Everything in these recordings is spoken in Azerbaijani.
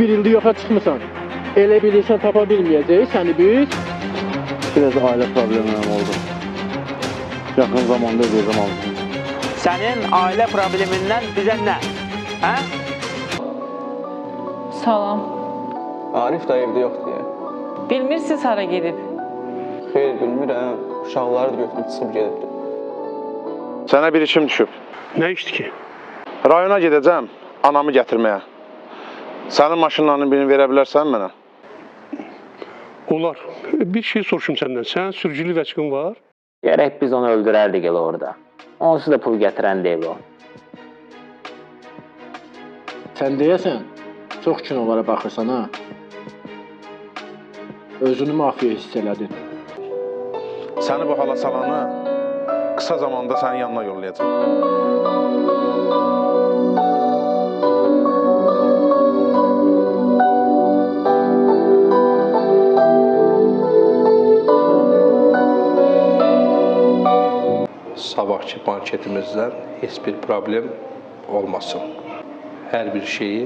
bir ildir yoxa çıxmısan. Elə bilirsən tapa bilməyəcək səni biz. Biraz ailə problemlərim oldu. Yaxın zamanda ödəyəcəm aldım. Sənin ailə problemindən bizə nə? Hə? Salam. Arif da evdə yoxdur ya. Bilmirsiniz hara gedib? Xeyr, bilmirəm. Uşaqları da götürüb çıxıb gedibdir. Sənə bir işim düşüb. Nə işdir ki? Rayona gedəcəm, anamı gətirməyə. Sənin maşınlarının birini verə bilərsən mənə? Olar. Bir şey soruşum səndən. Sənin sürücülük vəsiqin var? Gərək biz onu öldürərdik elə orada. Onsuz da pul gətirən deyil o. Sən deyəsən, çox kinolara baxırsan ha. Özünü mafiya hiss elədin. Səni bu hala salanı qısa zamanda sənin yanına yollayacam. Sabahki banketimizdən heç bir problem olmasın. Hər bir şeyi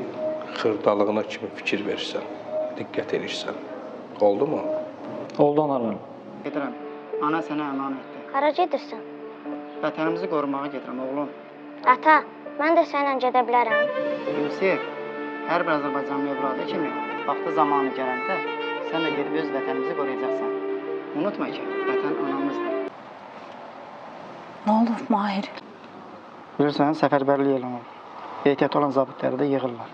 xırdalığına kimi fikir verirsən, diqqət edirsən. Oldu mu? Oldu analarım. Gedirəm. Ana sənə əmanətdir. Hara gedirsən? Vətənimizi qorumağa gedirəm, oğlum. Ata, mən də səninlə gedə bilərəm. Yusif, hər bir Azərbaycanlı övladı kimi vaxtı zamanı gələndə sən də gedib öz vətənimizi qoruyacaqsan. Unutma ki, vətən anamızdır. Nə olub Mahir? Bilirsən, səfərbərlik elanır. Ehtiyat olan zabitləri də yığırlar.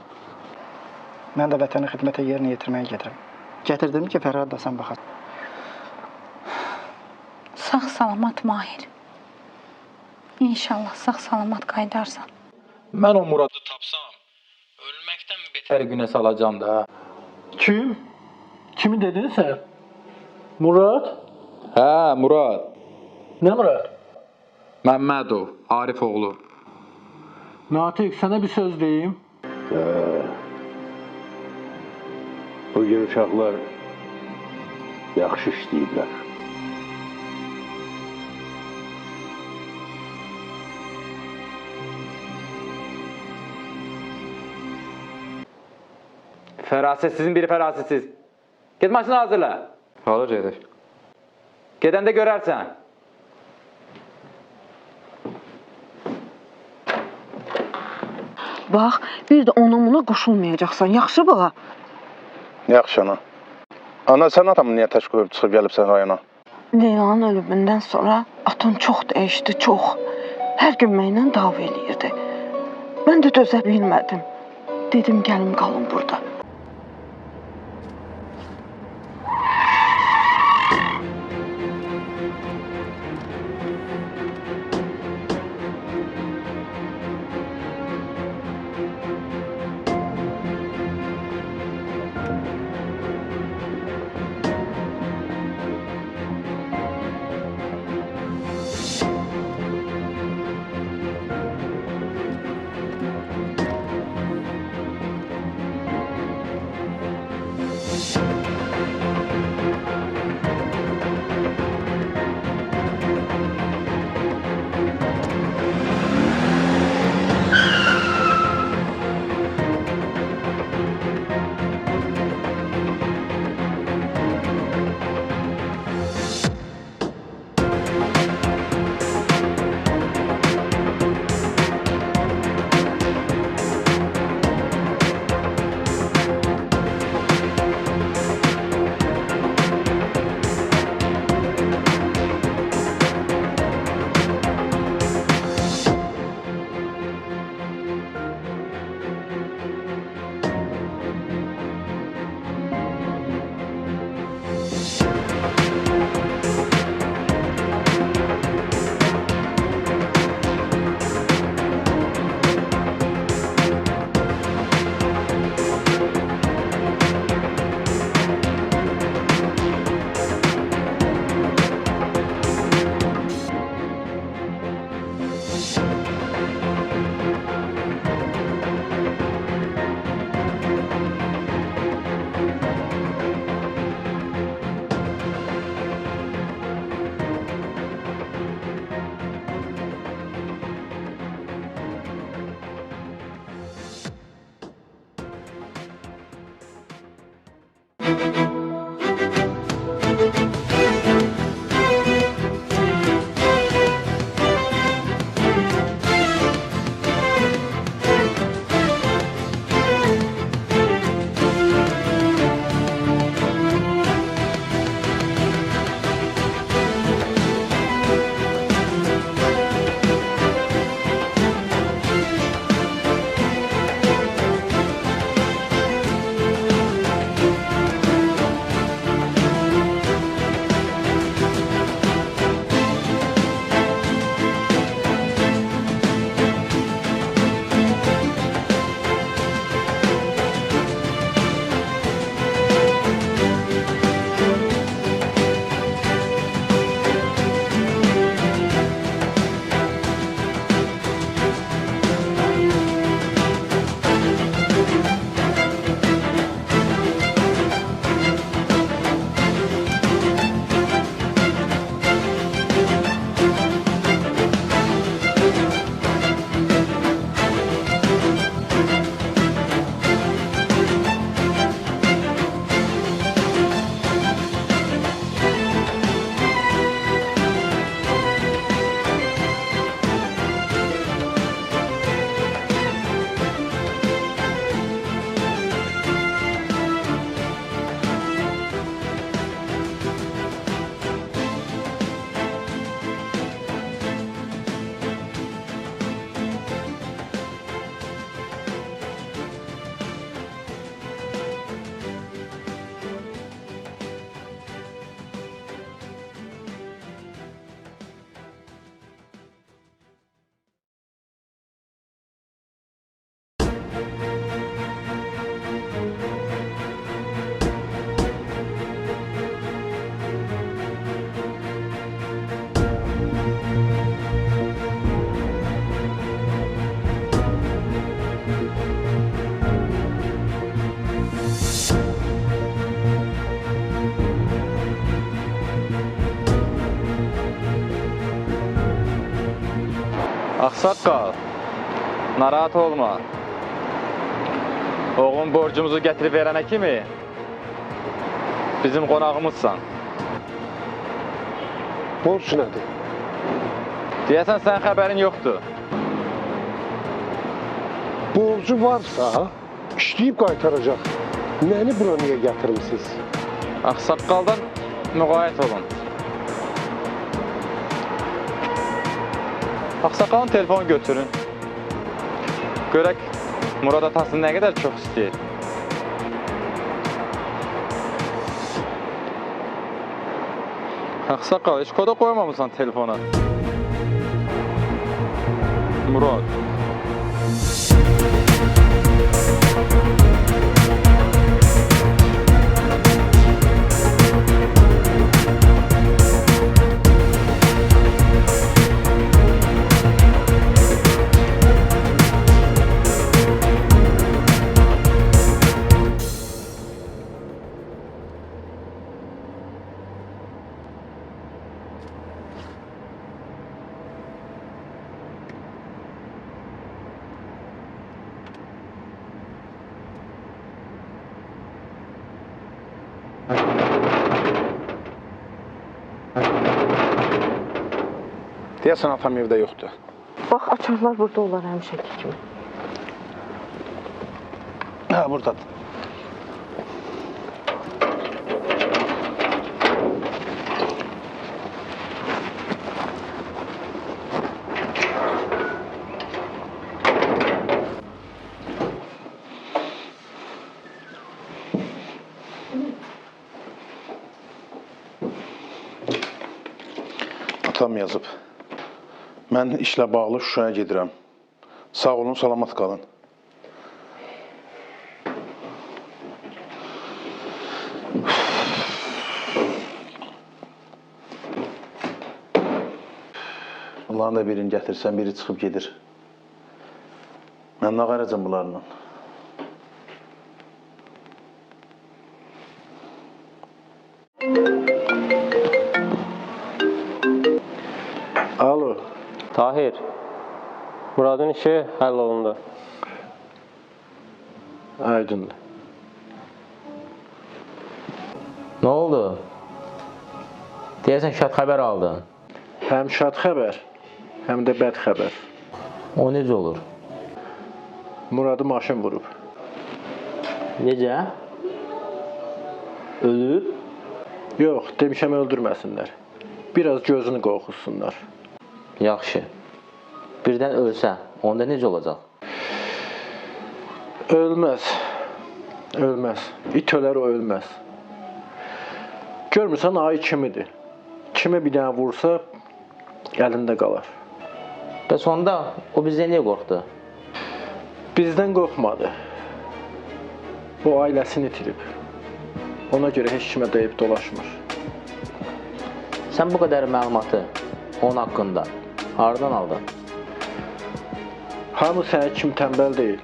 Mən də vətəni xidmətə yerinə yetirməyə gedirəm. Gətirdim ki, Fərhad da sən baxasın. Sağ-salamat Mahir. İnşallah sağ-salamat qayıdarsan. Mən o Muradı tapsam, ölməkdən betər günə salacam da. Kim? Kimi dedin sən? Murad? Hə, Murad. Nə Murad? Məmmədov, Arif oğlu. Natiq, sənə bir söz deyim. Bugün uşaqlar yaxşı işləyiblər. Fərasətsizin biri fərasətsiz. Get maşını hazırla. Hara gedək? Gedəndə görərsən. Bax, bir də ona qoşulmayacaqsan, yaxşı bax. Yaxşı ana. Ana, sən atamı niyə tək qoyub çıxıb gəlibsən rayona? Leylanın ölümündən sonra atam çox dəyişdi, çox. Hər gün mənlə dava eləyirdi. Mən də dözə bilmədim. Dedim, gəlim qalın burada. Ağsaqqal, narahat olma. Oğlum borcumuzu gətirib verənə kimi bizim qonağımızsan. Borc nədir? Deyəsən sən xəbərin yoxdur. Borcu varsa, işləyib qaytaracaq. Nəni bura niyə gətirmişsiniz? Ağsaqqaldan müğayət olun. Ağsaqqalın telefonu götürün. Görək Murad atasını nə qədər çox istəyir. Ağsaqqal, heç koda qoymamısan telefona. Murad. Deyəsən atam evdə yoxdur. Bax, açarlar burada olar həmişəki kimi. Hə, buradadır. Atam yazıb. Mən işlə bağlı Şuşaya gedirəm. Sağ olun, salamat qalın. Bunların da birini gətirsən, biri çıxıb gedir. Mən nə qaracam bunlarla? Alo. Tahir, Muradın işi həll olundu. Aydındır. Nə oldu? Deyəsən şad xəbər aldın. Həm şad xəbər, həm də bəd xəbər. O necə olur? Muradı maşın vurub. Necə? Ölüb? Yox, demişəm öldürməsinlər. Biraz gözünü qorxusunlar. Yaxşı. Birdən ölsə, onda necə olacaq? Ölməz. Ölməz. İt ölər, o ölməz. Görmürsən, ayı kimidir. Kimi bir dənə vursa, əlində qalar. Bəs onda o bizdən niyə qorxdu? Bizdən qorxmadı. O ailəsini itirib. Ona görə heç kimə deyib dolaşmır. Sən bu qədər məlumatı onun haqqında hardan aldın? Hamı sənə kim tənbəl deyil.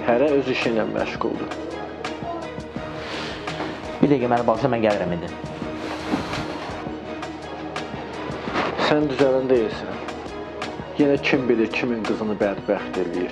Hərə öz işi ilə məşğuldur. Bir dəqiqə məni bağışla, mən gəlirəm indi. Sən düzələn deyilsən. Yenə kim bilir kimin qızını bədbəxt eləyir.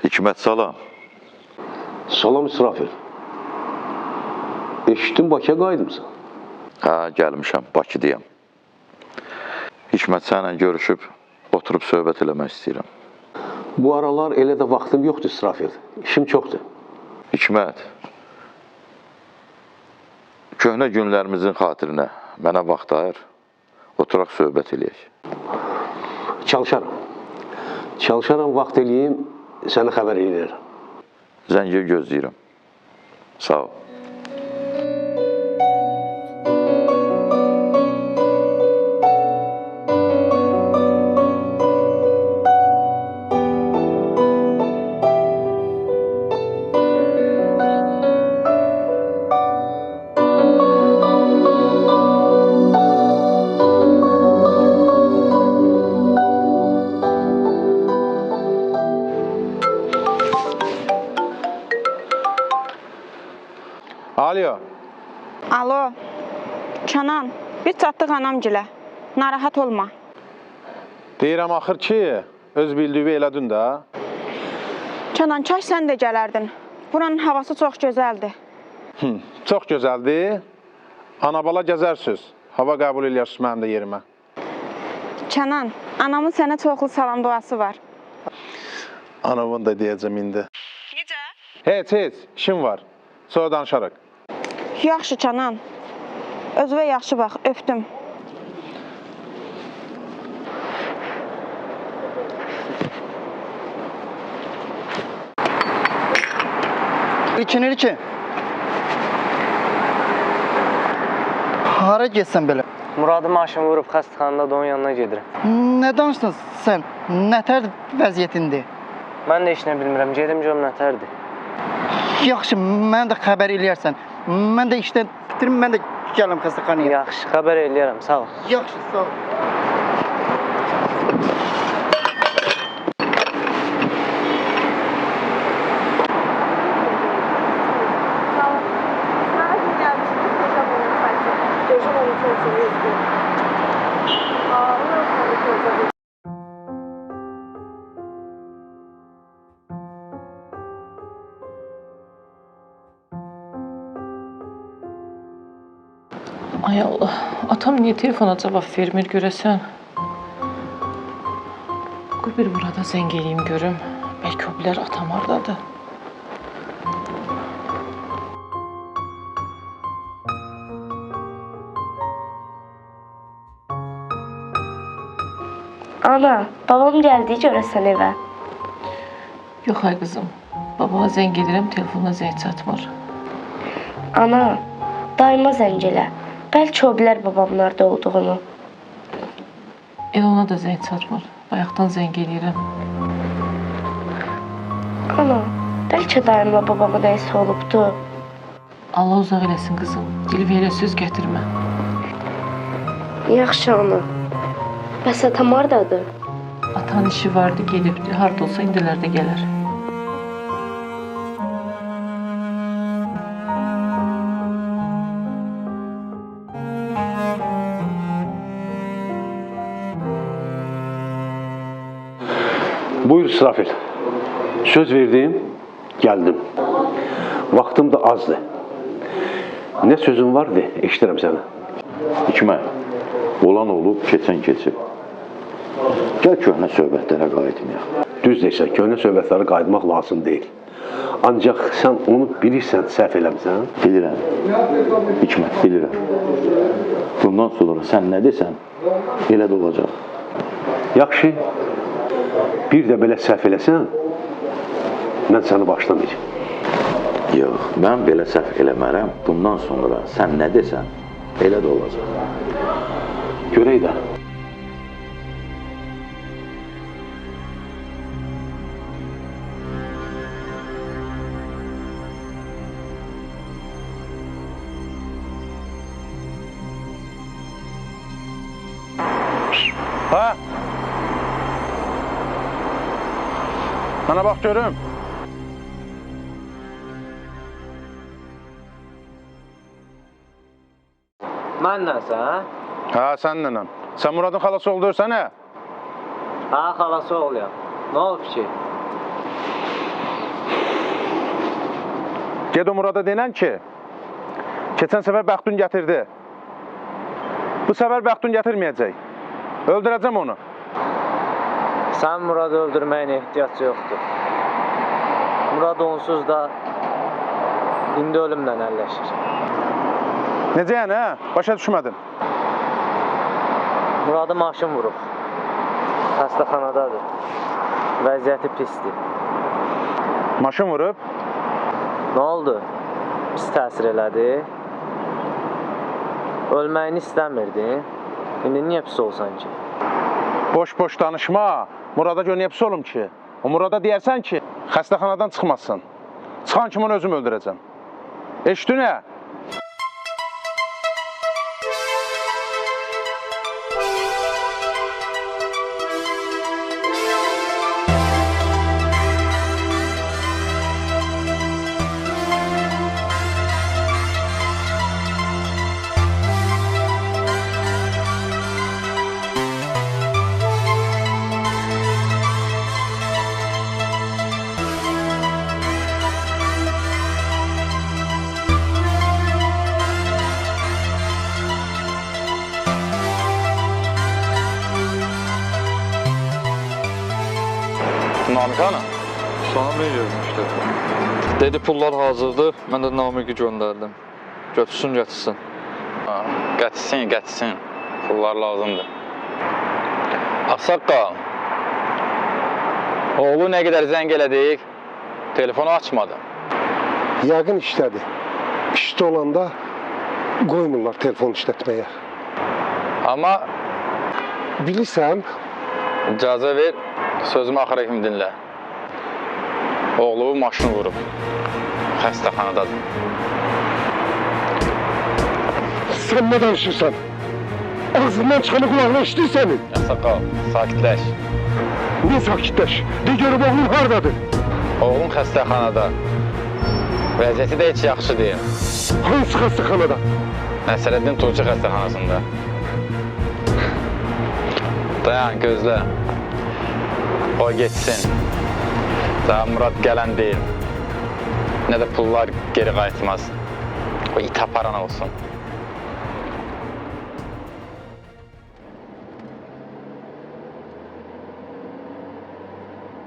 Hikmət, salam. Salam İsrafil. Eşitdim Bakıya qayıdımsan. Hə, gəlmişəm, Bakıdayam. Hikmət, sənlə görüşüb, oturub söhbət eləmək istəyirəm. Bu aralar elə də vaxtım yoxdur İsrafil. İşim çoxdur. Hikmət, köhnə günlərimizin xatirinə mənə vaxt ayır, oturaq söhbət eləyək. Çalışaram. Çalışaram, vaxt eləyim, səni xəbər eləyirəm. Zəngi gözləyirəm. Sağ ol. Alo. Alo. Kənan, biz çatdıq anamgilə. Narahat olma. Deyirəm axır ki, öz bildiyi elədin də. Kənan, kaş sən də gələrdin. Buranın havası çox gözəldir. Çox gözəldir. Ana-bala gəzərsiniz. Hava qəbul edirsiniz mənim də yerimə. Kənan, anamın sənə çoxlu salam duası var. Anamın da deyəcəm indi. Necə? Heç, işim var. Sonra danışarıq. Yaxşı Kənan. Özünə yaxşı bax, öpdüm. İlkinir ki. Hara getsən belə? Muradı maşın vurub xəstəxanada da onun yanına gedirəm. Nə danışdın sən? Nətər vəziyyətindir? Mən də işini bilmirəm, gedim görüm nətərdir. Yaxşı, mən də xəbər eləyərsən. Mən də işdən bitirim, mən də gələm xəstəxanaya. Yaxşı, xəbər eləyərəm, sağ ol. Yaxşı, sağ ol. Ay Allah, atam niyə telefona cavab vermir görəsən? Qoy bir Murada zəng eləyim görüm. Bəlkə o bilər atam hardadır. Ana, babam gəldi görəsən evə. Yox ay qızım, babama zəng edirəm, telefona zəng çatmır. Ana, daima zəng elə. Bəlkə o bilər babamın orada olduğunu. Elə ona da zəng çatmır. Bayaqdan zəng eləyirəm. Ana, bəlkə daima babama nəyisə olubdu. Allah uzaq eləsin qızım. Dilvə elə söz gətirmə. Yaxşı ana. Bəs atam hardadır? Atan işi vardı, gelibdi. Harda olsa indilərdə gələr. Buyur İsrafil. Söz verdim, geldim. Vaktim de azdı. Ne sözün vardı, eşitirəm səni. Hikmət, olan olub, keçən keçib. Gəl köhnə söhbətlərə qayıtmayaq. Düz deyirsən, köhnə söhbətlərə qayıtmaq lazım deyil. Ancaq sən onu bilirsən, səhv eləmirsən? Bilirəm. Hikmət, bilirəm. Bundan sonra sən nə desən, elə də olacaq. Yaxşı. Bir də belə səhv eləsən, mən səni başlamayacağım. Yox, mən belə səhv eləmərəm. Bundan sonra sən nə desən, elə də olacaq. Görək də. Ha? Bana bax görüm. Mənnənsə, hə? Ha, səninlənəm. Sən Muradın xalası olduyorsan, hə? Ha, xalası oğluyam. Nə olub ki? Ged o Murada denən ki, keçən səfər Bəxtun gətirdi. Bu səfər Bəxtun gətirməyəcək. Öldürəcəm onu. Sən Muradı öldürməyin ehtiyac yoxdur. Murad onsuz da indi ölümlə əlləşir. Necə yəni, hə? Başa düşmədim. Muradı maşın vurub. Xəstəxanadadır. Vəziyyəti pisdir. Maşın vurub? Nə oldu? pis təsir elədi. Ölməyini istəmirdin. İndi niyə pis olsan ki? Boş-boş danışma. Murada gör niyə pis olum ki? O Murada deyərsən ki, xəstəxanadan çıxmasın. Çıxan kimi onu özüm öldürəcəm. Eşitdin nə? Namik ana? Sana mail yazmışdı. Dedi pullar hazırdır, mən də Namik'i göndərdim. Götürsün, gətirsin. Gətirsin. Pullar lazımdır. Ağsaqqal. Oğlu nə qədər zəng elədik, telefonu açmadı. Yəqin işlədi. İşdə olanda qoymurlar telefon işlətməyə. Amma bilirsən, icazə ver, sözümü axıra kimi dinlə. Oğlu maşını vurub. Xəstəxanadadır. Sən nə danışırsan? Ağzından çıxanı qulağına işdir sənin. Ağsaqqal, sakitləş. Niyə sakitləş? De görüb oğlum haradadır? Oğlum xəstəxanada. Vəziyyəti də heç yaxşı deyil. Hansı xəstəxanada? Nəsrəddin Tuğçu xəstəxanasında. Dayan, gözlə. O geçsin. Daha Murad gələn deyil. Nə də pullar geri qayıtmaz. O it aparan olsun.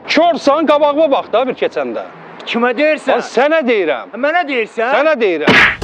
Körsən, qabağıma bax da bir keçəndə. Kimə deyirsən? Sənə deyirəm. Mənə deyirsən? Sənə deyirəm.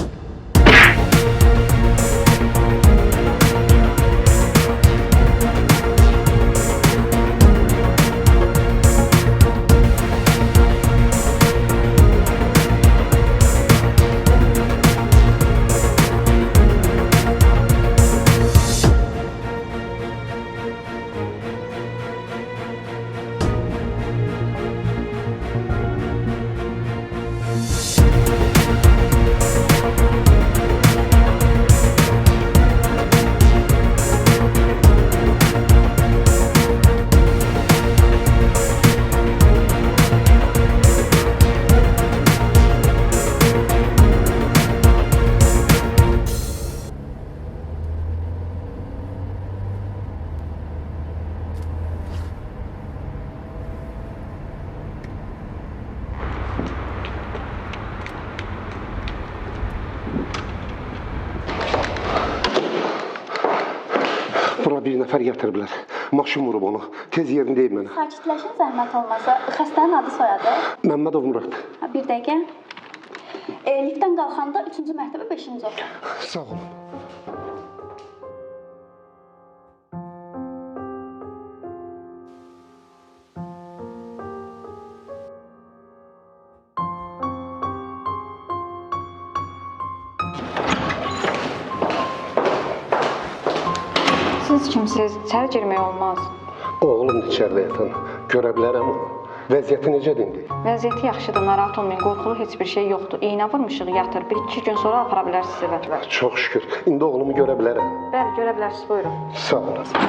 Bura bir nəfər gətiriblər. Maşın vurub onu. Tez yerini deyib mənə. Sakitləşin, zəhmət olmasa. Xəstənin adı soyadı? Məmmədov Murad. Bir dəqiqə. Liftdən qalxanda 3-cü mərtəbə 5-ci otaq. Sağ olun. Siz kimsiniz? İçəri girmək olmaz. Oğlum içəridə yatan. Görə bilərəm onu. Vəziyyəti necədir indi? Vəziyyəti yaxşıdır, narahat olmayın. Qorxulu heç bir şey yoxdur. İynə vurmuşuq, yatır. 1-2 gün sonra apara bilərsiniz evə. Çox şükür. İndi oğlumu görə bilərəm. Bəli, görə bilərsiniz. Buyurun. Sağ olasın.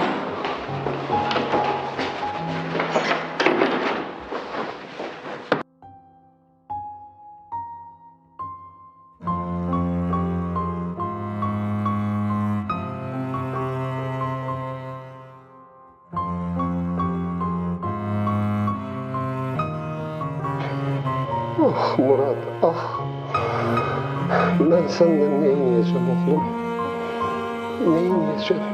Ah Murad, ah. Mən səndən nə yiyəcəm oğlum? Nə yiyəcəm?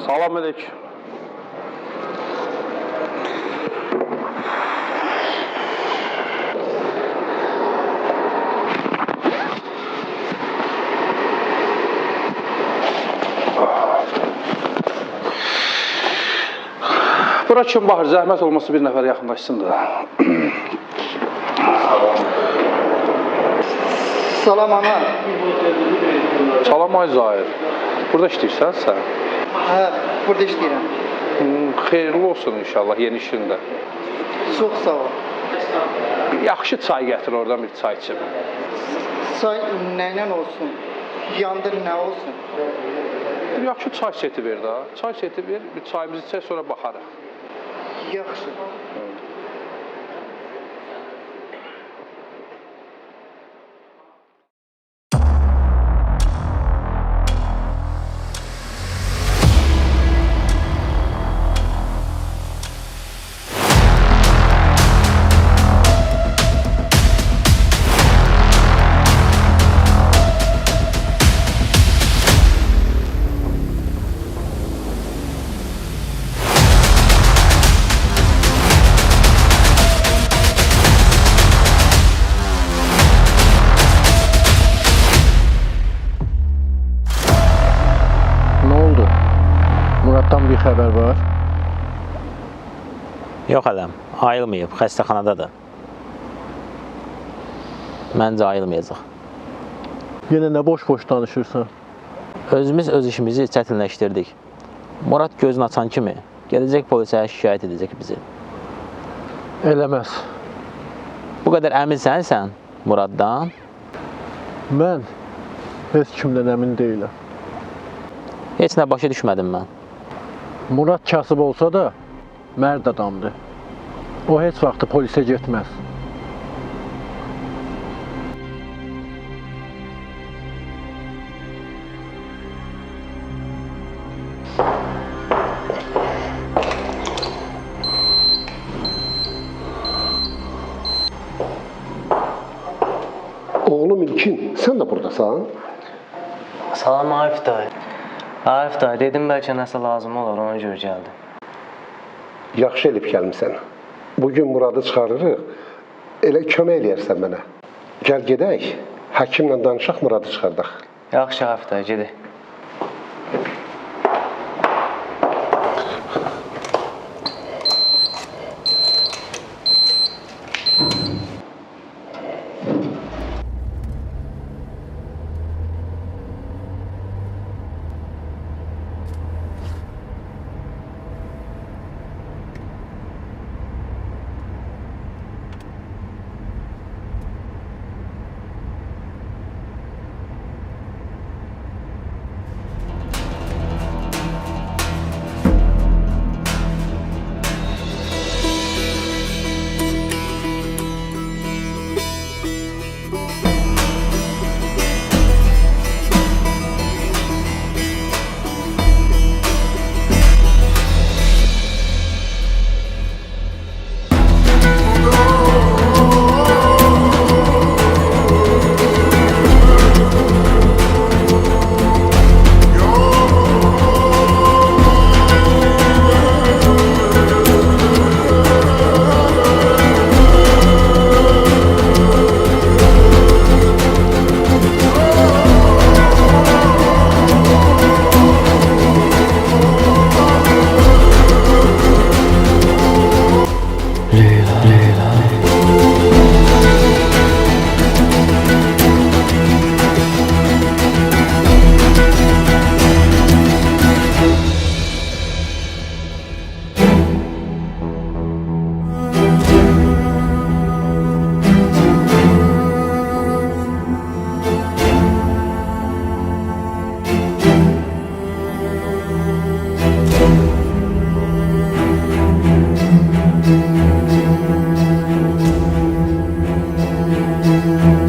Salam aleyküm. Bura kim baxır? Zəhmət olmasa bir nəfər yaxınlaşsın da. Salam ana. Salam ay Zahir. Burada işləyirsən sən? Hə, burada işləyirəm. Xeyirli olsun inşallah yeni işində. Çox sağ ol. Yaxşı çay gətir oradan bir çay içim. Çay nəylə olsun? Yandır nə olsun? Bir yaxşı çay seti ver də. Çay seti ver, bir çayımızı içək sonra baxarıq. Yaxşı. Muratdan bir xəbər var. Yox ələm, ayılmayıb, xəstəxanadadır. Məncə ayılmayacaq. Yenə nə boş-boş danışırsan? Özümüz öz işimizi çətinləşdirdik. Murad gözünü açan kimi gələcək polisə şikayət edəcək bizi. Eləməz. Bu qədər əminsən sən Muraddan? Mən heç kimdən əmin deyiləm. Heç nə başa düşmədim mən. Murad kasıb olsa da mərd adamdır. O heç vaxt polisə getməz. Oğlum İlkin, sən də buradasan? Salam Arif dayı. Arif dayı, dedim bəlkə nəsə lazım olar, ona görə gəldim. Yaxşı elib gəlmişsən. Bugün Muradı çıxarırıq, elə kömək eləyərsən mənə. Gəl gedək, həkimlə danışaq, Muradı çıxardaq. Yaxşı Arif dayı, gedək. Thank you.